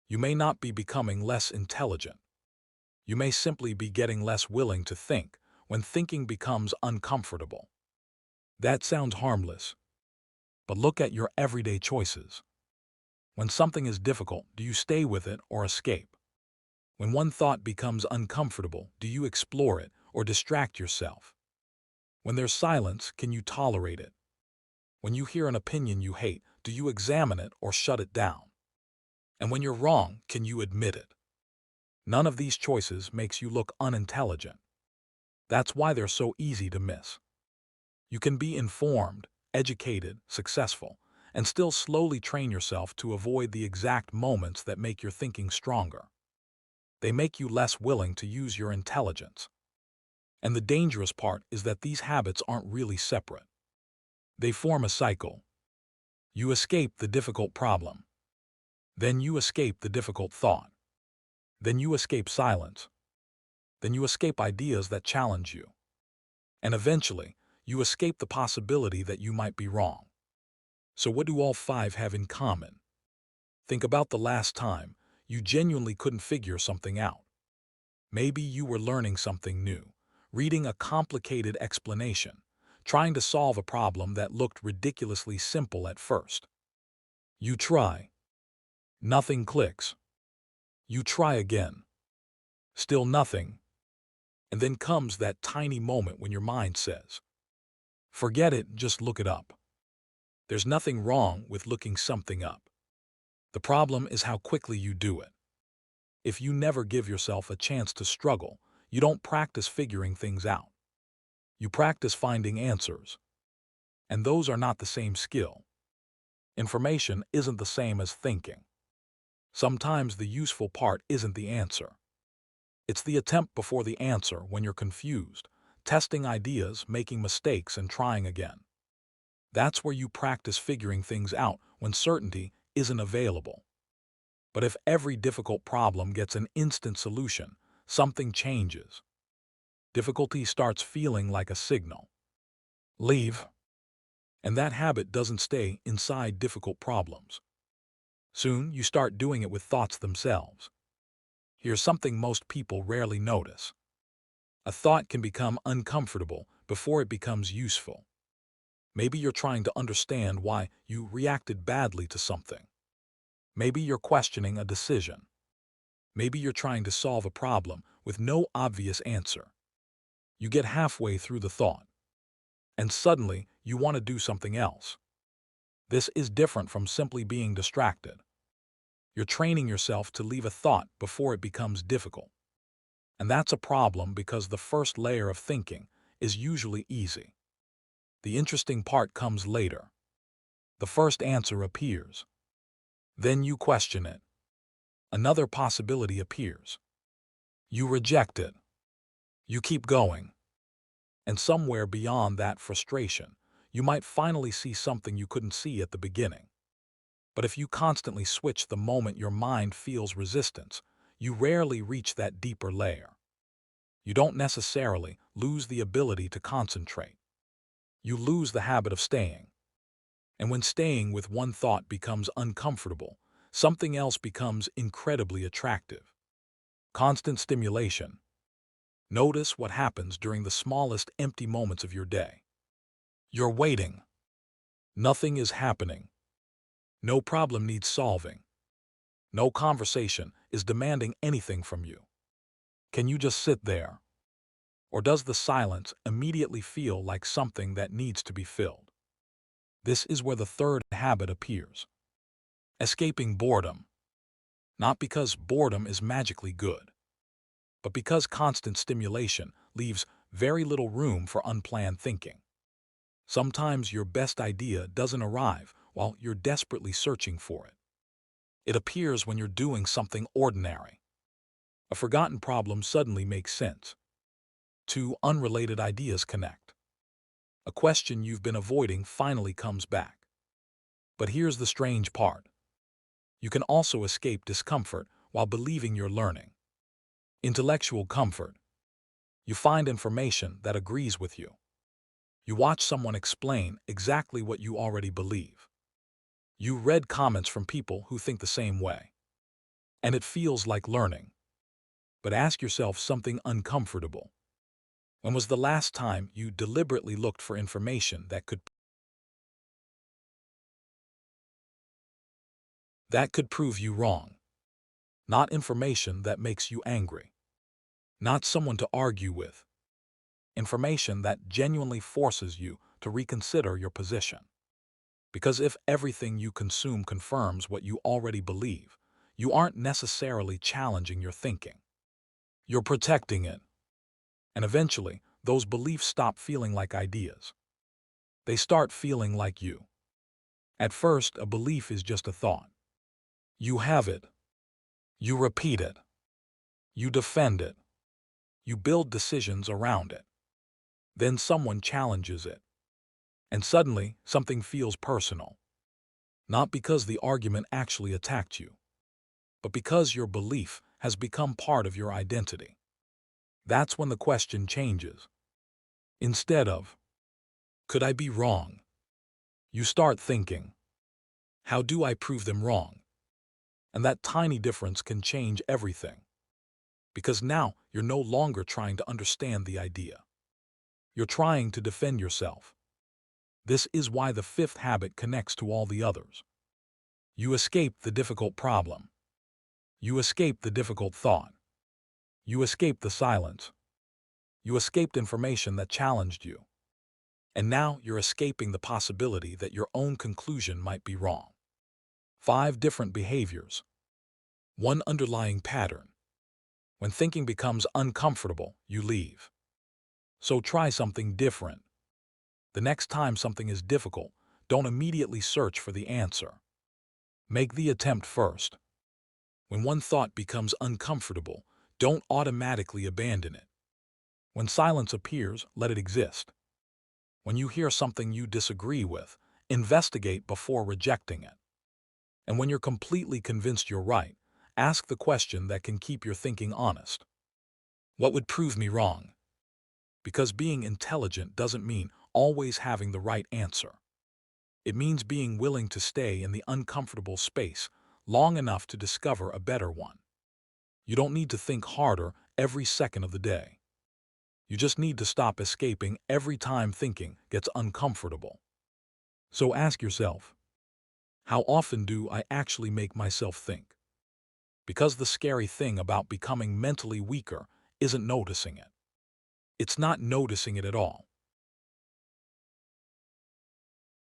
You may not be becoming less intelligent. You may simply be getting less willing to think when thinking becomes uncomfortable. That sounds harmless, but look at your everyday choices. When something is difficult, do you stay with it or escape? When one thought becomes uncomfortable, do you explore it or distract yourself? When there's silence, can you tolerate it? When you hear an opinion you hate, do you examine it or shut it down? And when you're wrong, can you admit it? None of these choices makes you look unintelligent. That's why they're so easy to miss. You can be informed, educated, successful, and still slowly train yourself to avoid the exact moments that make your thinking stronger. They make you less willing to use your intelligence. And the dangerous part is that these habits aren't really separate. They form a cycle. You escape the difficult problem. Then you escape the difficult thought. Then you escape silence. Then you escape ideas that challenge you. And eventually, you escape the possibility that you might be wrong. So what do all five have in common? Think about the last time you genuinely couldn't figure something out. Maybe you were learning something new, reading a complicated explanation, trying to solve a problem that looked ridiculously simple at first. You try. Nothing clicks. You try again. Still nothing. And then comes that tiny moment when your mind says, "Forget it, just look it up." There's nothing wrong with looking something up. The problem is how quickly you do it. If you never give yourself a chance to struggle, you don't practice figuring things out. You practice finding answers. And those are not the same skill. Information isn't the same as thinking. Sometimes the useful part isn't the answer. It's the attempt before the answer when you're confused, testing ideas, making mistakes, and trying again. That's where you practice figuring things out when certainty isn't available. But if every difficult problem gets an instant solution, something changes. Difficulty starts feeling like a signal. Leave. And that habit doesn't stay inside difficult problems. Soon, you start doing it with thoughts themselves. Here's something most people rarely notice. A thought can become uncomfortable before it becomes useful. Maybe you're trying to understand why you reacted badly to something. Maybe you're questioning a decision. Maybe you're trying to solve a problem with no obvious answer. You get halfway through the thought, and suddenly you want to do something else. This is different from simply being distracted. You're training yourself to leave a thought before it becomes difficult. And that's a problem because the first layer of thinking is usually easy. The interesting part comes later. The first answer appears. Then you question it. Another possibility appears. You reject it. You keep going. And somewhere beyond that frustration, you might finally see something you couldn't see at the beginning. But if you constantly switch the moment your mind feels resistance, you rarely reach that deeper layer. You don't necessarily lose the ability to concentrate. You lose the habit of staying. And when staying with one thought becomes uncomfortable, something else becomes incredibly attractive. Constant stimulation. Notice what happens during the smallest empty moments of your day. You're waiting. Nothing is happening. No problem needs solving. No conversation is demanding anything from you. Can you just sit there? Or does the silence immediately feel like something that needs to be filled? This is where the third habit appears. Escaping boredom. Not because boredom is magically good, but because constant stimulation leaves very little room for unplanned thinking. Sometimes your best idea doesn't arrive while you're desperately searching for it. It appears when you're doing something ordinary. A forgotten problem suddenly makes sense. Two unrelated ideas connect. A question you've been avoiding finally comes back. But here's the strange part. You can also escape discomfort while believing you're learning. Intellectual comfort. You find information that agrees with you. You watch someone explain exactly what you already believe. You read comments from people who think the same way. and it feels like learning. But ask yourself something uncomfortable. When was the last time you deliberately looked for information that could prove you wrong? Not information that makes you angry. Not someone to argue with. Information that genuinely forces you to reconsider your position. Because if everything you consume confirms what you already believe, you aren't necessarily challenging your thinking. You're protecting it. And eventually, those beliefs stop feeling like ideas. They start feeling like you. At first, a belief is just a thought. You have it. You repeat it. You defend it. You build decisions around it. Then someone challenges it. And suddenly, something feels personal. Not because the argument actually attacked you, but because your belief has become part of your identity. That's when the question changes. Instead of, could I be wrong? You start thinking, how do I prove them wrong? And that tiny difference can change everything. Because now you're no longer trying to understand the idea. You're trying to defend yourself. This is why the fifth habit connects to all the others. You escape the difficult problem. You escape the difficult thought. You escaped the silence. You escaped information that challenged you. And now you're escaping the possibility that your own conclusion might be wrong. 5 different behaviors. One underlying pattern. When thinking becomes uncomfortable, you leave. So try something different. The next time something is difficult, don't immediately search for the answer. Make the attempt first. When one thought becomes uncomfortable, don't automatically abandon it. When silence appears, let it exist. When you hear something you disagree with, investigate before rejecting it. And when you're completely convinced you're right, ask the question that can keep your thinking honest. What would prove me wrong? Because being intelligent doesn't mean always having the right answer. It means being willing to stay in the uncomfortable space long enough to discover a better one. You don't need to think harder every second of the day. You just need to stop escaping every time thinking gets uncomfortable. So ask yourself, how often do I actually make myself think? Because the scary thing about becoming mentally weaker isn't noticing it. It's not noticing it at all.